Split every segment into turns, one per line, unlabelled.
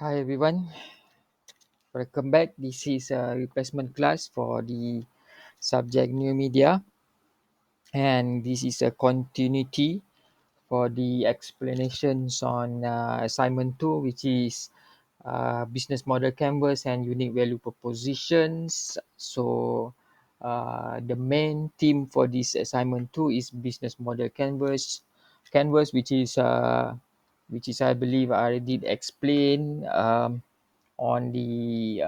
Hi everyone, welcome back. This is a replacement class for the subject new media, and this is a continuity for the explanations on assignment 2, which is business model canvas and unique value propositions. So the main theme for this assignment 2 is business model canvas, which is I believe I did explain on the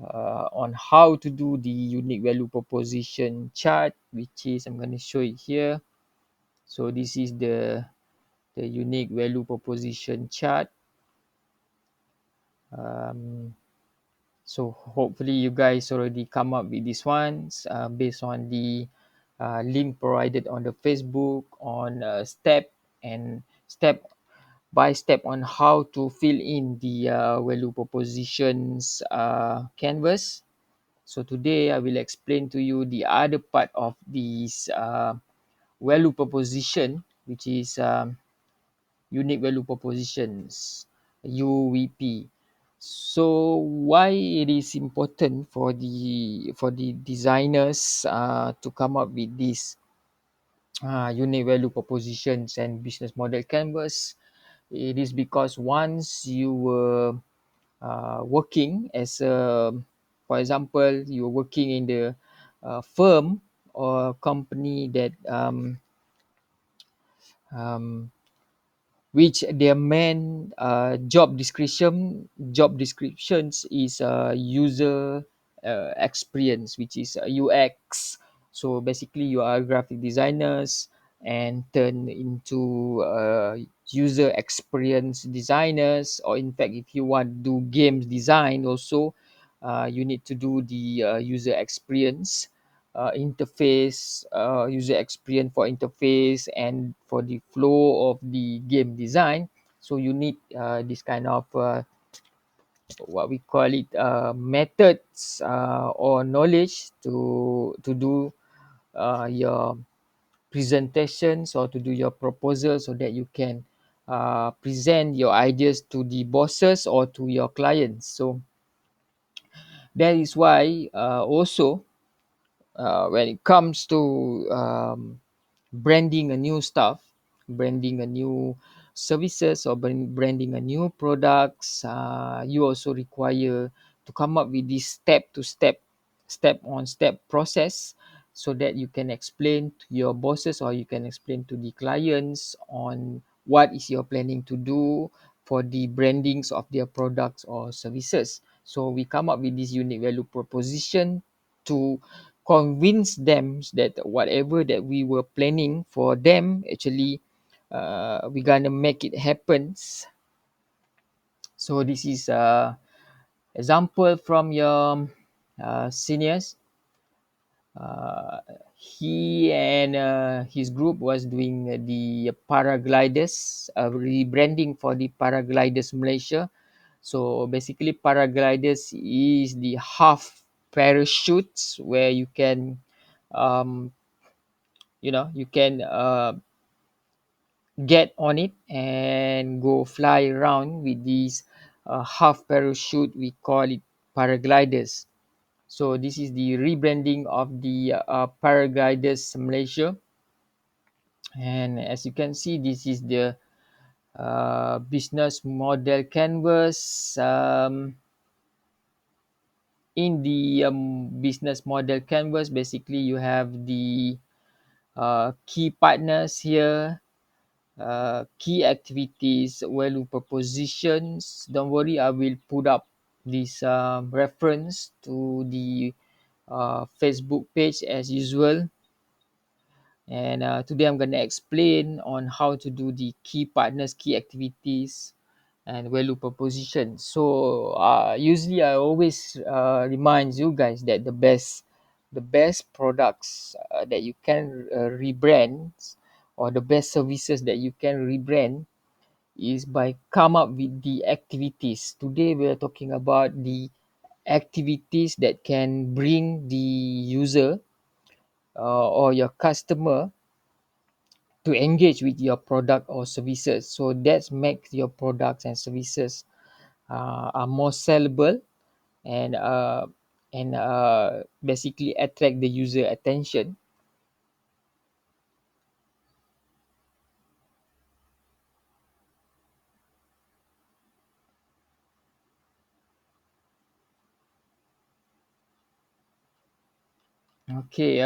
on how to do the unique value proposition chart, which is I'm going to show it here. So this is the unique value proposition chart. um, so hopefully you guys already come up with these ones based on the link provided on the Facebook on step by step on how to fill in the value propositions canvas. So today I will explain to you the other part of this value proposition, which is unique value propositions, UVP. So why it is important for the designers to come up with this unique value propositions and business model canvas? It is because once you were working as a, for example, you're working in the firm or company that um, which their main job descriptions is user experience, which is UX. So basically you are graphic designers and turn into user experience designers, or in fact if you want to do games design also, you need to do the user experience interface, user experience for interface and for the flow of the game design. So you need this kind of what we call it methods or knowledge to do your presentations or to do your proposal, so that you can present your ideas to the bosses or to your clients. So that is why also when it comes to branding a new stuff, branding a new services, or branding a new products, you also require to come up with this step on step process, so that you can explain to your bosses or you can explain to the clients on what is your planning to do for the brandings of their products or services. So we come up with this unique value proposition to convince them that whatever that we were planning for them, actually we're gonna make it happen. So this is example from your seniors. uh, he and his group was doing the paragliders, rebranding for the paragliders Malaysia. So basically paragliders is the half parachutes where you can um, you can get on it and go fly around with these half parachute. We call it paragliders. So this is the rebranding of the paragliders Malaysia. And as you can see, this is the business model canvas. In the business model canvas, basically you have the key partners here, key activities, value propositions. Don't worry, I will put up this reference to the Facebook page as usual. And today I'm going to explain on how to do the key partners, key activities, and value proposition. So usually I always remind you guys that the best products that you can rebrand, or the best services that you can rebrand, is by come up with the activities. Today we are talking about the activities that can bring the user or your customer to engage with your product or services. So that makes your products and services are more sellable, and basically attract the user attention. Okay,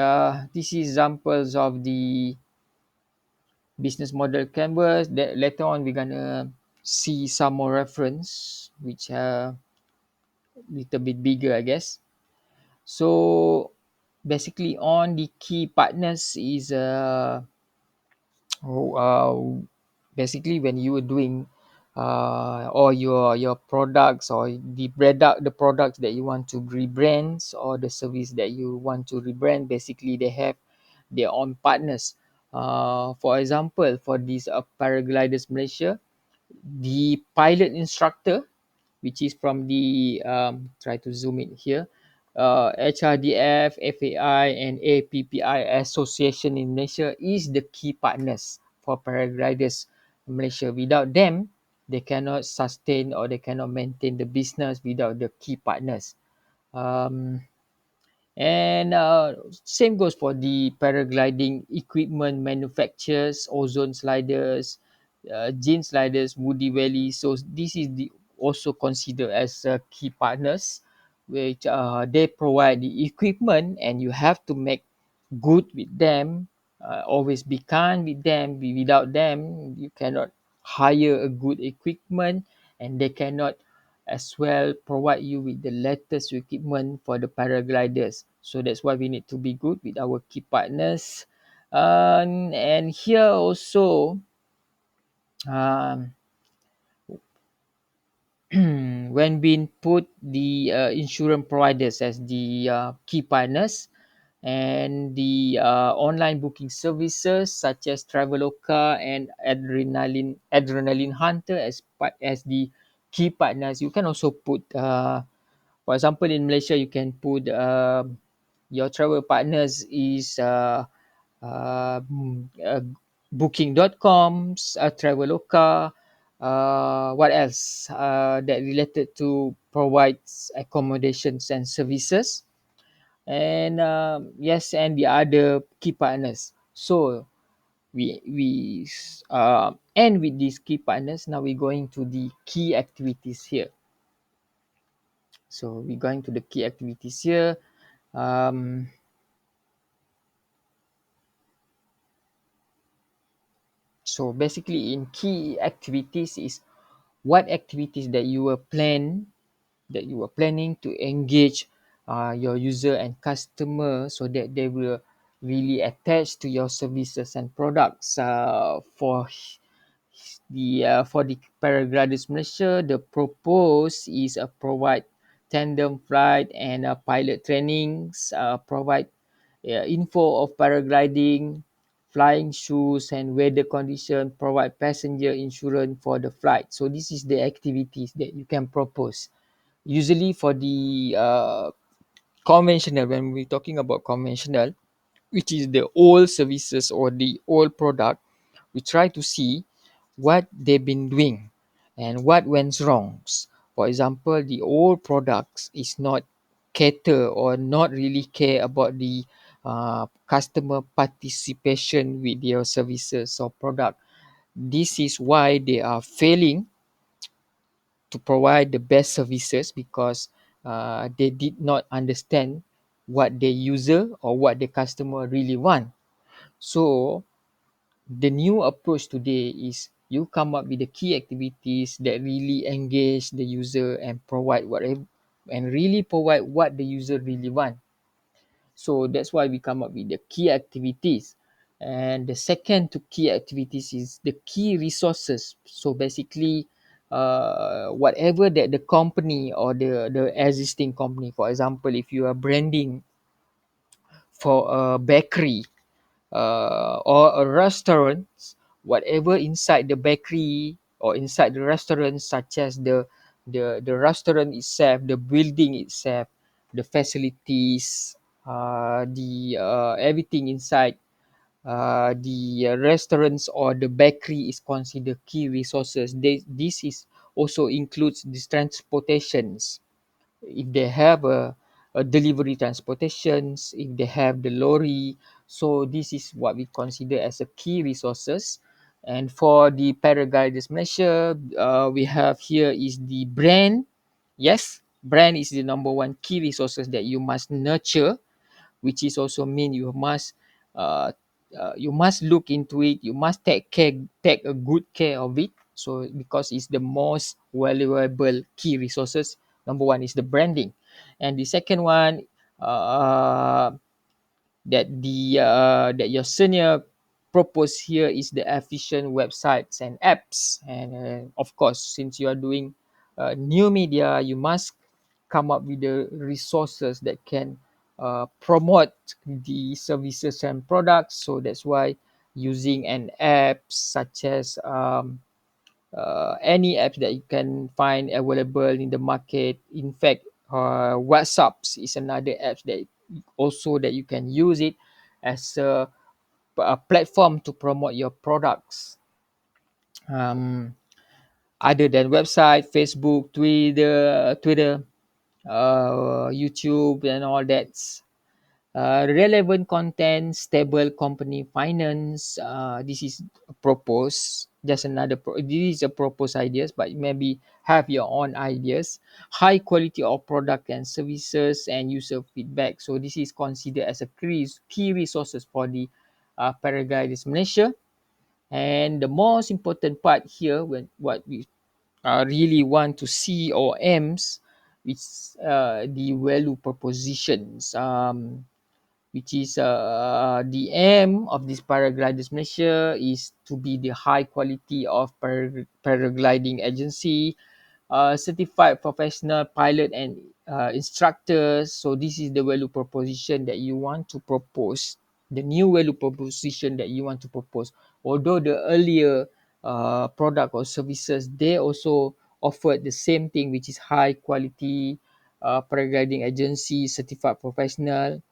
this is examples of the business model canvas. That later on we're gonna see some more reference, which are little bit bigger, I guess. So basically, on the key partners is oh, basically when you were doing all your products, or the products that you want to rebrand, or the service that you want to rebrand, basically they have their own partners. For example, for this Paragliders Malaysia, the pilot instructor, which is from the try to zoom in here, HRDF, FAI, and APPI Association in Malaysia is the key partners for paragliders in Malaysia. Without them, they cannot sustain, or they cannot maintain the business without the key partners. Um, and same goes for the paragliding equipment manufacturers, ozone sliders, gene sliders, Woody Valley. So this is the also considered as key partners, which they provide the equipment, and you have to make good with them. Always be kind with them. Without them, you cannot hire a good equipment, and they cannot as well provide you with the latest equipment for the paragliders. So that's why we need to be good with our key partners. And here also, um, when we put the insurance providers as the key partners, and the online booking services such as Traveloka and Adrenaline Hunter as the key partners. You can also put for example, in Malaysia, you can put your travel partners is uh, mm, uh, booking.com, Traveloka, what else that related to provides accommodations and services, and yes, and the other key partners. So we end with these key partners. Now we're going to the key activities here. So we're going to the key activities here. Um, so basically, in key activities is what activities that you were planning to engage your user and customer, so that they will really attach to your services and products. For the Paragliders Malaysia, the propose is provide tandem flight and pilot trainings, provide info of paragliding, flying shoes and weather condition, provide passenger insurance for the flight. So this is the activities that you can propose. Usually for the conventional, when we're talking about conventional, which is the old services or the old product, we try to see what they've been doing and what went wrong. For example, the old products is not cater or not really care about the customer participation with their services or product. This is why they are failing to provide the best services, because they did not understand what the user or what the customer really want. So the new approach today is you come up with the key activities that really engage the user and provide whatever, and really provide what the user really want. So that's why we come up with the key activities. And the second to key activities is the key resources. So basically, whatever that the company or the existing company, for example, if you are branding for a bakery, or a restaurant, whatever inside the bakery or inside the restaurant, such as the restaurant itself, the building itself, the facilities, the everything inside the restaurants or the bakery is considered key resources. This is also includes these transportations. If they have a delivery transportations, if they have the lorry, so this is what we consider as a key resources. And for the paragliders Malaysia, we have here is the brand. Yes, brand is the number one key resources that you must nurture, which is also mean uh, you must look into it. You must take a good care of it. So because it's the most valuable key resources. Number one is the branding, and the second one, uh, that your senior propose here is the efficient websites and apps. And of course, since you are doing new media, you must come up with the resources that can promote the services and products. So that's why using an app such as any apps that you can find available in the market. In fact, WhatsApp is another app that also that you can use it as a platform to promote your products. Um, Other than website, Facebook, Twitter, YouTube, and all that. Relevant content, stable company finance. This is proposed. Just this is a proposed ideas, but maybe have your own ideas. High quality of product and services and user feedback. So this is considered as a key resources for the paragliders Malaysia. And the most important part here, when what we really want to see or aims, which the value propositions. Which is the aim of this paragliders Malaysia is to be the high quality of paragliding agency, certified professional pilot and instructors. So this is the value proposition that you want to propose, the new value proposition that you want to propose. Although the earlier product or services, they also offered the same thing, which is high quality paragliding agency, certified professional.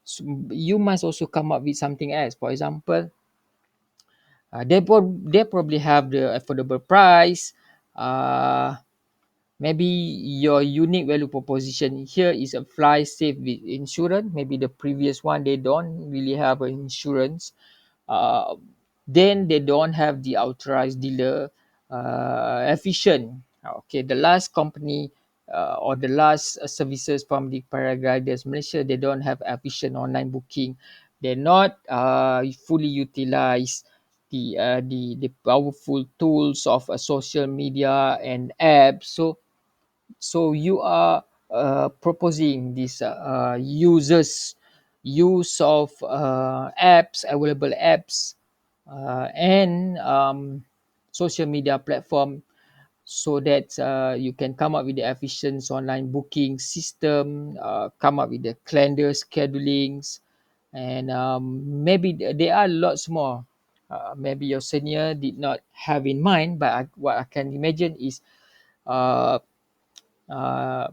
So you must also come up with something else. For example, they probably have the affordable price. Uh, Maybe your unique value proposition here is a fly safe with insurance. Maybe the previous one they don't really have an insurance. uh, then they don't have the authorized dealer efficient. Okay, the last company or the last services from the paragliders Malaysia, they don't have efficient online booking. They're not fully utilize the powerful tools of social media and apps. So you are proposing this users use of apps, available apps, and social media platform, so that you can come up with the efficient online booking system, come up with the calendar schedulings, and maybe there are lots more. Maybe your senior did not have in mind, but what I can imagine is uh, uh,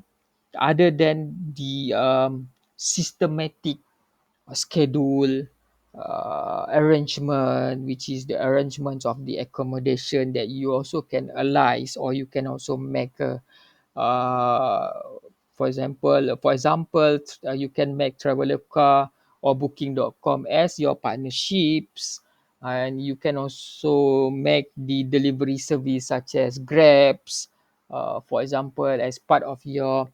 other than the systematic schedule arrangement, which is the arrangements of the accommodation that you also can align, or you can also make a uh, for example, you can make Traveloka or Booking.com as your partnerships, and you can also make the delivery service such as Grabs, for example, as part of your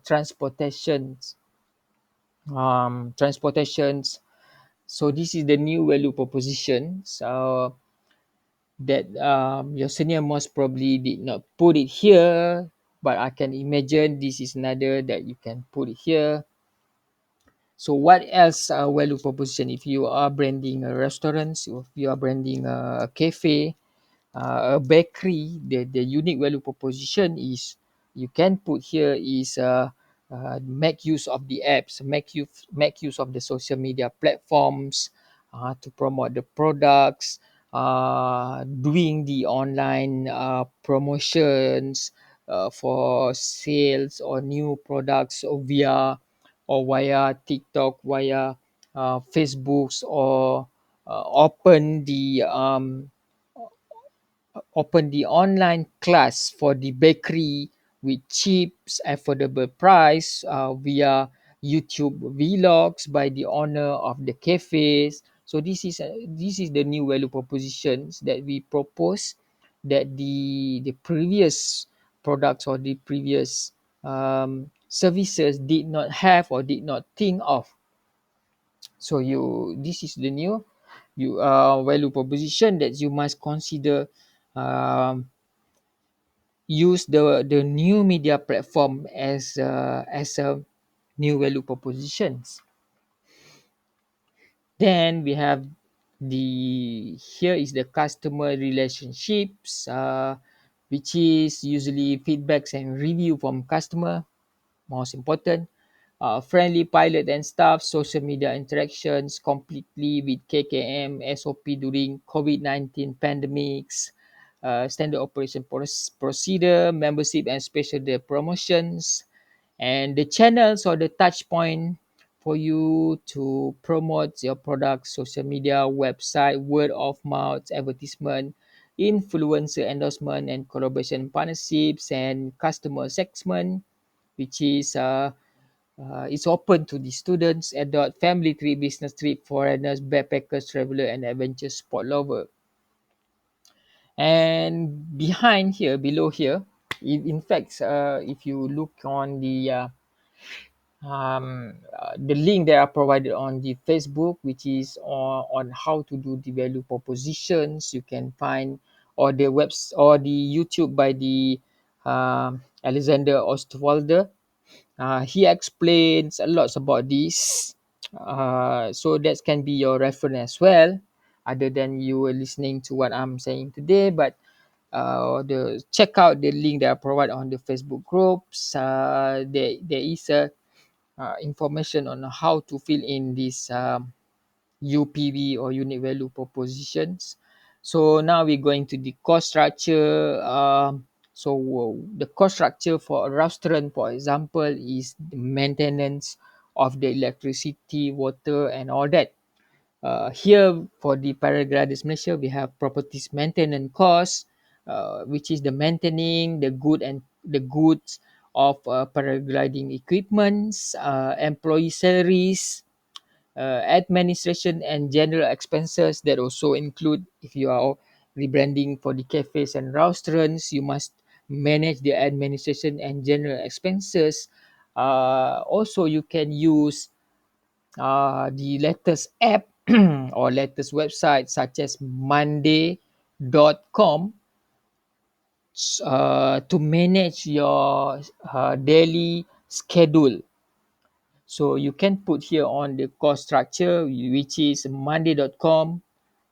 transportations. So this is the new value proposition. So that your senior most probably did not put it here, but I can imagine this is another that you can put it here. So what else value proposition? If you are branding a restaurant, if you are branding a cafe, a bakery, the unique value proposition is you can put here is make use of the apps, make use of the social media platforms to promote the products, doing the online promotions for sales or new products or via TikTok, via Facebooks, or open the open the online class for the bakery with cheap, affordable price via YouTube vlogs by the owner of the cafes. So this is the new value propositions that we propose that the previous products or the previous services did not have or did not think of. So this is the new value proposition that you must consider. Use the new media platform as a new value propositions. Then we have here is the customer relationships, which is usually feedbacks and review from customer. Most important, friendly pilot and staff, social media interactions completely with KKM SOP during COVID-19 pandemics, standard operation procedure, membership and special day promotions, and the channels or the touch point for you to promote your product, social media, website, word of mouth, advertisement, influencer endorsement and collaboration partnerships, and customer segment, which is it's open to the students, adult, family trip, business trip, foreigners, backpackers, traveler, and adventure sport lover. And behind here, below here, in fact, if you look on the link that are provided on the Facebook, which is on how to do the value propositions, you can find, or the webs or the YouTube by the Alexander Ostwalder. He explains a lot about this, so that can be your reference as well, other than you were listening to what I'm saying today. But the check out the link that I provide on the Facebook groups. There is a information on how to fill in this UPV or unit value propositions. So now we're going to the cost structure. The cost structure for a restaurant, for example, is the maintenance of the electricity, water, and all that. Here for the paragliders Malaysia, we have properties maintenance cost, which is the maintaining the goods of paragliding equipments, employee salaries, administration and general expenses that also include, if you are rebranding for the cafes and restaurants, you must manage the administration and general expenses. Also, you can use the latest app or latest website such as monday.com to manage your daily schedule. So you can put here on the cost structure, which is monday.com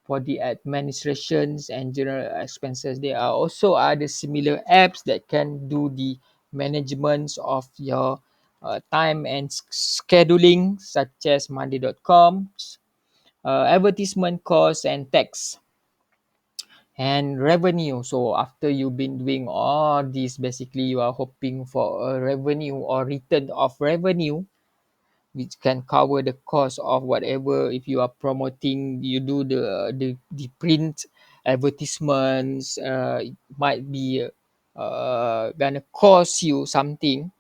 for the administrations and general expenses. There are also other similar apps that can do the management of your time and scheduling, such as monday.com, advertisement costs and tax and revenue. So after you've been doing all this, basically you are hoping for a revenue or return of revenue, which can cover the cost of whatever. If you are promoting, you do the print advertisements, it might be gonna cost you something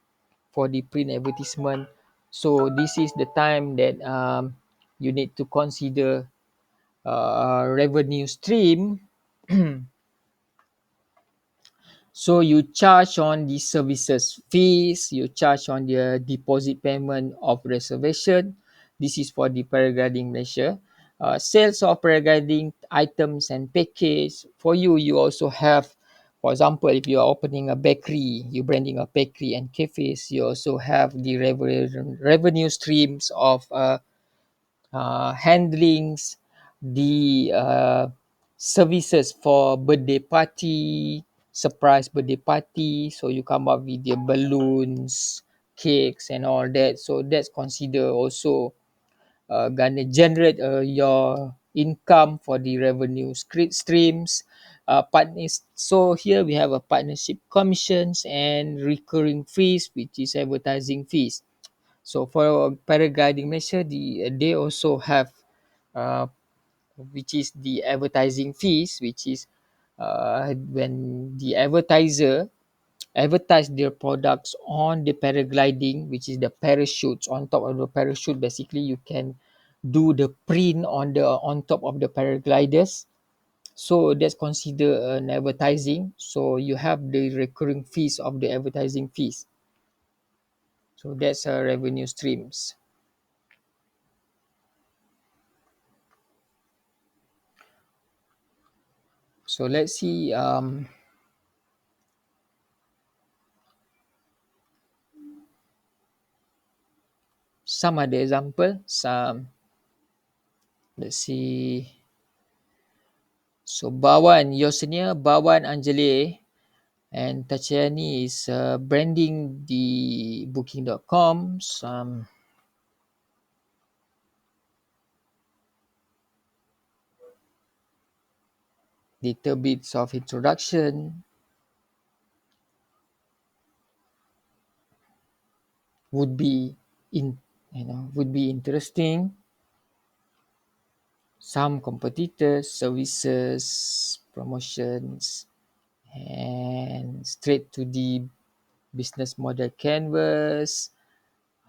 for the print advertisement. So this is the time that you need to consider revenue stream. So you charge on the services fees, you charge on the deposit payment of reservation. This is for the paragliding Malaysia. Sales of paragliding items and package. For you, you also have, for example, if you are opening a bakery, you branding a bakery and cafes, you also have the revenue streams of handlings, the services for birthday party, surprise birthday party. So you come up with your balloons, cakes, and all that. So that's considered also gonna generate your income for the revenue streams. Partners. So here we have a partnership commissions and recurring fees, which is advertising fees. So for paragliding Malaysia, they also have uh, which is the advertising fees, which is when the advertiser advertise their products on the paragliding, which is the parachutes. On top of the parachute, basically you can do the print on top of the paragliders. So that's considered an advertising. So you have the recurring fees of the advertising fees. So that's revenue streams. So let's see some other example. Some, let's see. So Bawan, Yosenia, Bawan Anjali and Tachayani is branding the booking.com. Some little bits of introduction would be in would be interesting. Some competitors, services, promotions, and straight to the business model canvas.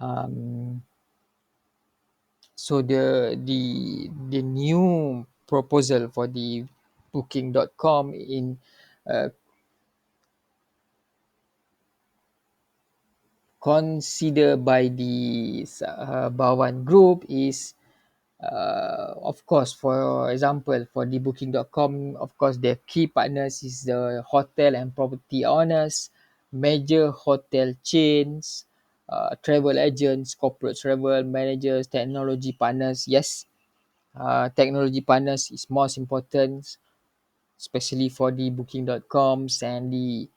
Um, so the new proposal for the booking.com in uh, considered by the Bawan group is of course, for example, for the booking.com, of course, their key partners is the hotel and property owners, major hotel chains, travel agents, corporate travel managers, technology partners. Yes, technology partners is most important, especially for the booking.coms, and the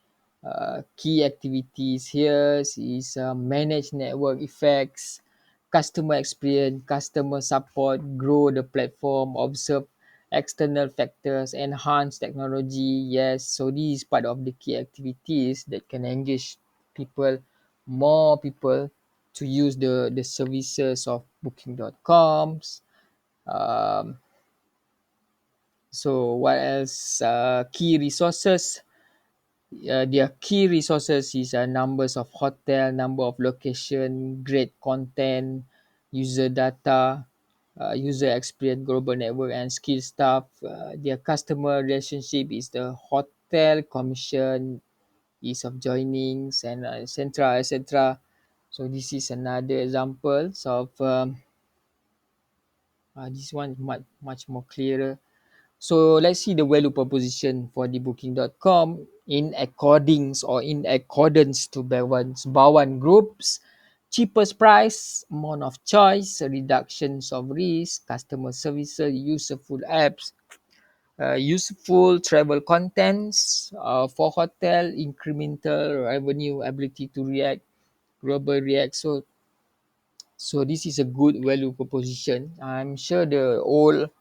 key activities here is manage network effects, customer experience, customer support, grow the platform, observe external factors, enhance technology. Yes, so this is part of the key activities that can engage people, more people, to use the services of booking.coms. um, so what else? Key resources. Their key resources is numbers of hotel, number of location, great content, user data, user experience, global network, and skill staff. Their customer relationship is the hotel commission, ease of joinings, and etc. etc. So this is another examples of this one much more clearer. So let's see the value proposition for the booking.com in accordance to Bawan Group's cheapest price, amount of choice, reductions of risk, customer services, useful apps, useful travel contents for hotel, incremental revenue, ability to react, global react. So this is a good value proposition. I'm sure the old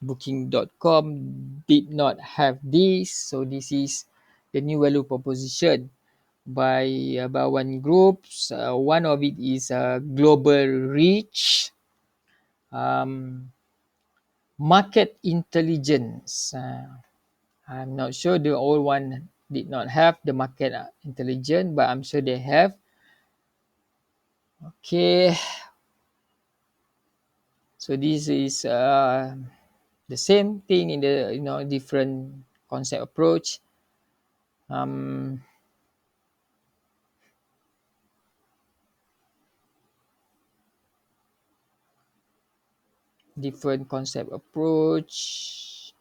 booking.com did not have this, so this is the new value proposition by Bawan Groups. One of it is global reach, um, market intelligence. I'm not sure the old one did not have the market intelligence, but I'm sure they have. Okay, so this is the same thing in the different concept approach. um, Different concept approach.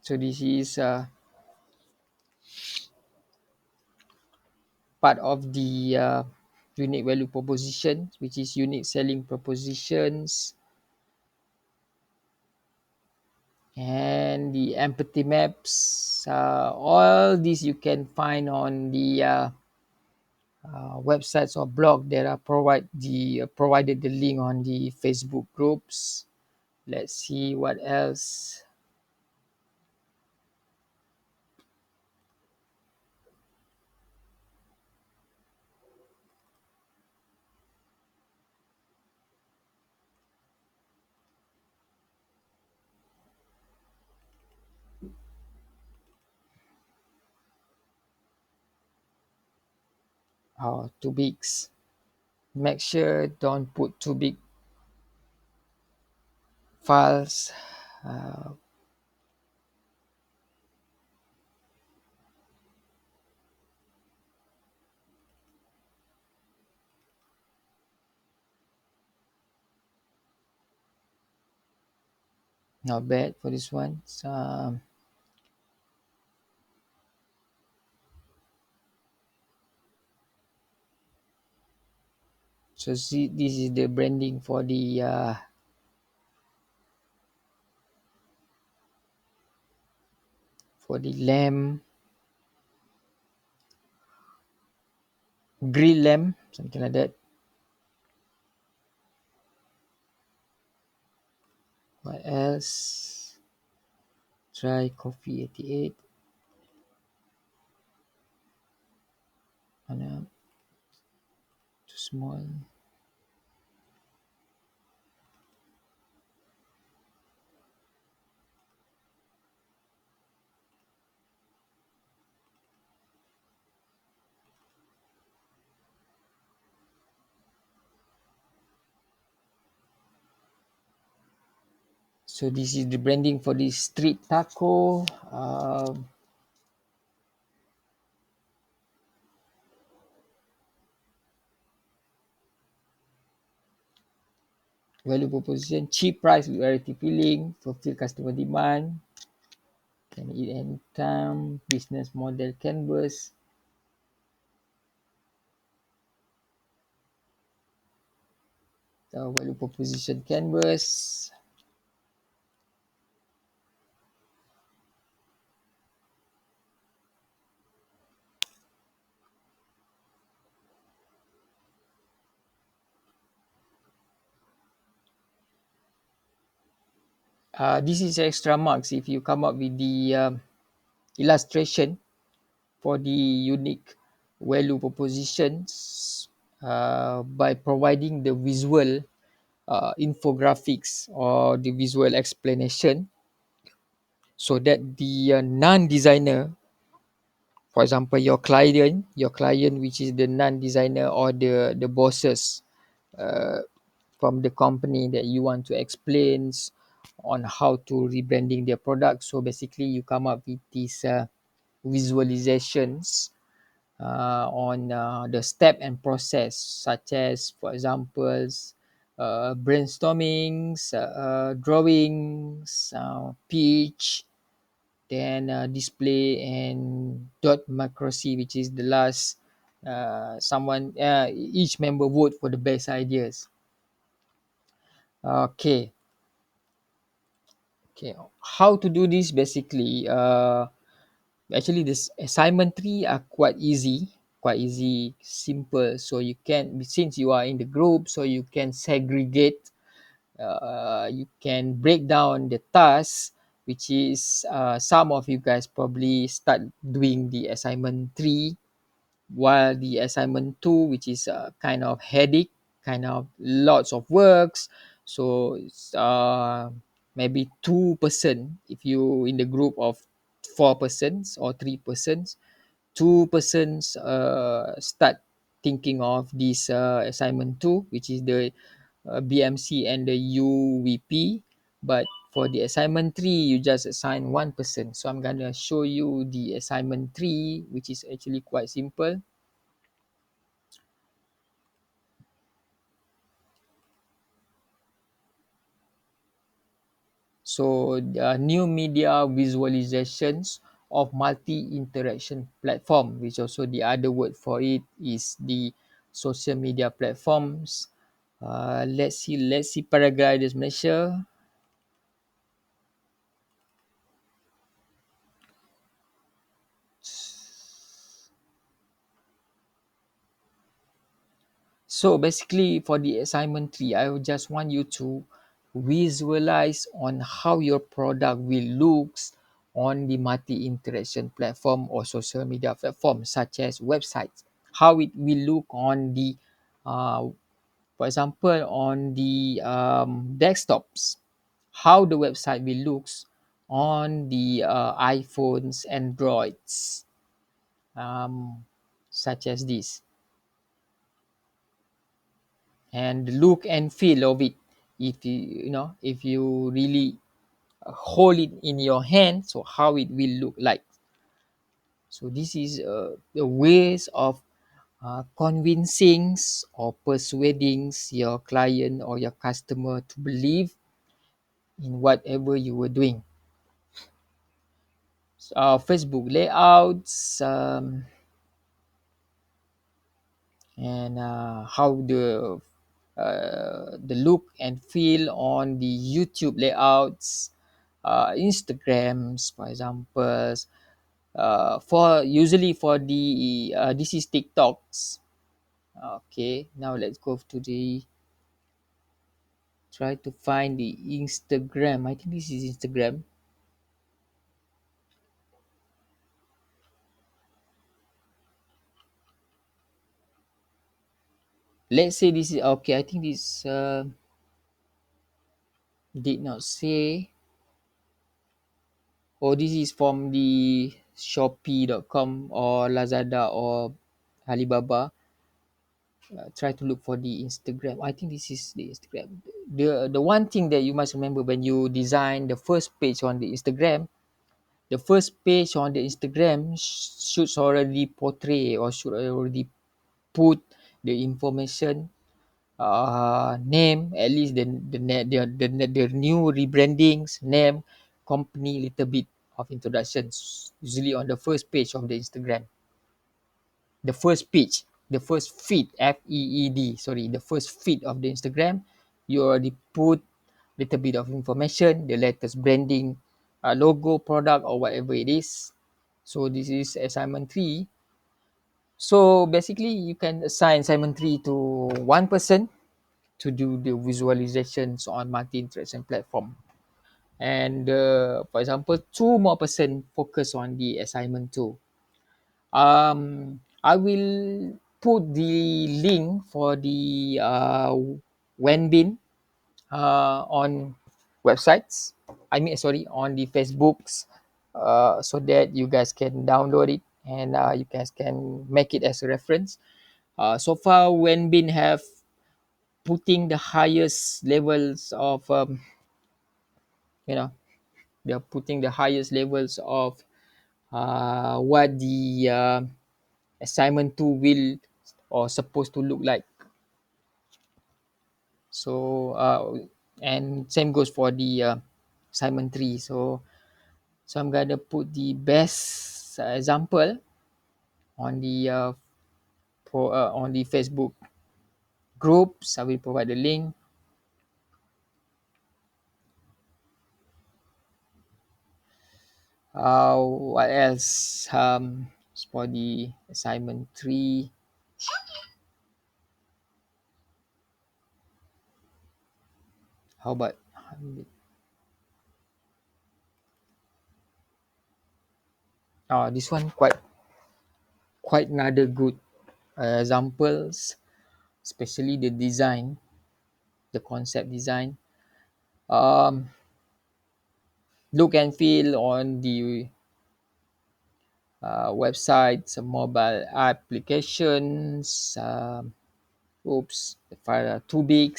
So this is part of the unique value proposition, which is unique selling propositions, and the empathy maps. All these you can find on the websites or blog that are provided the link on the Facebook groups. Let's see what else. too big. Make sure don't put too big files. uh, Not bad for this one. So see, this is the branding for the lamp, grill lamp, something like that. What else? Try coffee 88. Oh no, too small. So this is the branding for the street taco. Value proposition, cheap price with variety appealing, fulfill customer demand, can eat anytime, business model canvas, value proposition canvas. This is extra marks if you come up with the illustration for the unique value propositions by providing the visual infographics or the visual explanation, so that the non-designer, for example your client which is the non-designer or the bosses uh, from the company that you want to explain on how to rebranding their product. So basically you come up with these visualizations on the step and process, such as for examples brainstormings, drawings, pitch, then display, and dot democracy, which is the last someone each member vote for the best ideas. Okay. Okay, how to do this basically? Actually, this assignment 3 are quite easy, simple. So you can, since you are in the group, so you can segregate, you can break down the tasks, which is some of you guys probably start doing the assignment 3, while the assignment 2, which is kind of headache, kind of lots of works. So it's, maybe 2%, if you in the group of 4 persons or 3 persons, 2 persons start thinking of this assignment 2, which is the BMC and the UVP. But for the assignment 3, you just assign 1 person. So I'm gonna show you the assignment 3, which is actually quite simple. So new media visualizations of multi-interaction platform, which also the other word for it is the social media platforms. Let's see Paragliders Malaysia. So basically for the assignment 3, I would just want you to visualize on how your product will looks on the multi-interaction platform or social media platform, such as websites. How it will look on the, uh, for example, on the desktops. How the website will looks on the iPhones, Androids, um, such as this. and the look and feel of it. If if you really hold it in your hand, so how it will look like. So this is the ways of convincing or persuading your client or your customer to believe in whatever you were doing. Facebook layouts, and how the look and feel on the YouTube layouts, Instagrams, for example. For usually for the this is TikToks. Okay, now let's go to the try to find the Instagram. I think this is Instagram. Let's say this is okay. I think this did not say. Oh, this is from the Shopee.com or Lazada or Alibaba. Try to look for the Instagram. I think this is the Instagram. The one thing that you must remember when you design the first page on the Instagram, the first page on the Instagram should already portray or should already put the information, name, at least the new rebrandings, name, company, little bit of introductions. Usually on the first page of the Instagram, the first page, the first feed, FEED, sorry, the first feed of the Instagram, you already put little bit of information, the latest branding, logo, product, or whatever it is. So this is assignment 3. So basically, you can assign assignment 3 to one person to do the visualizations on multi-interaction platform. And for example, two more person focus on the assignment 2. I will put the link for the Wenbin on websites. I mean, sorry, on the Facebooks, so that you guys can download it and you guys can make it as a reference. So far, Wenbin have putting the highest levels of you know they're putting the highest levels of what the assignment 2 will or supposed to look like. So and same goes for the assignment 3. So I'm gonna put the best example on the on the Facebook groups. I will provide the link. What else? For the assignment 3, how about this one quite another good examples, especially the design, the concept design. Um, Look and feel on the websites, mobile applications. Oops, the file are too big.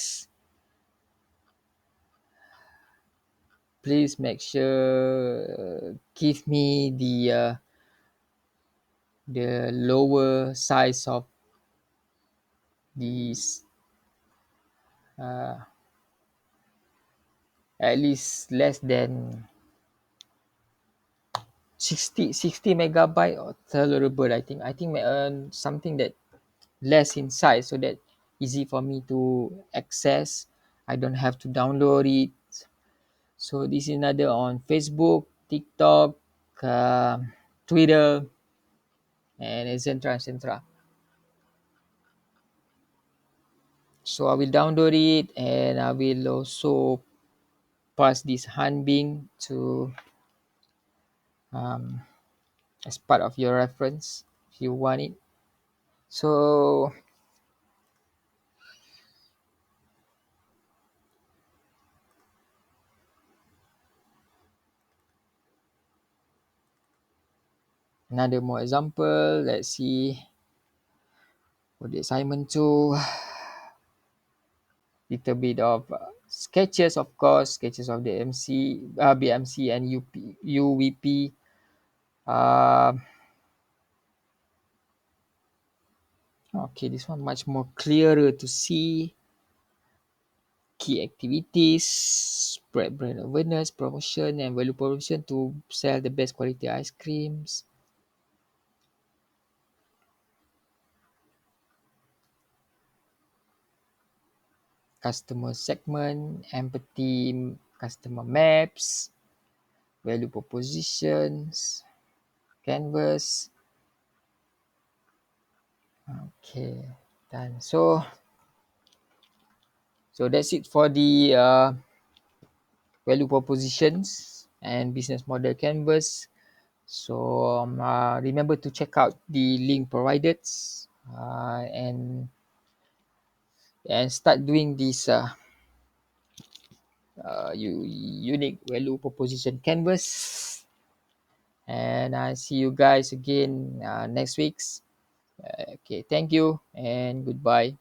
Please make sure give me the lower size of these, uh, at least less than 60 megabyte or tolerable. I think something that less in size, so that easy for me to access. I don't have to download it. So this is another on Facebook, TikTok, uh, Twitter, and etc, etc. So I will download it and I will also pass this Hanbing to um, as part of your reference if you want it. So another more example. Let's see for the assignment 2. little bit of sketches, of course, sketches of the BMC and UVP. Uh, okay, this one much more clearer to see. Key activities, spread brand awareness, promotion, and value proposition to sell the best quality ice creams. Customer segment, empathy, customer maps, value propositions, canvas. Okay, done. So that's it for the value propositions and business model canvas. So remember to check out the link provided, and start doing this unique value proposition canvas. And I see you guys again next week. Okay, thank you and goodbye.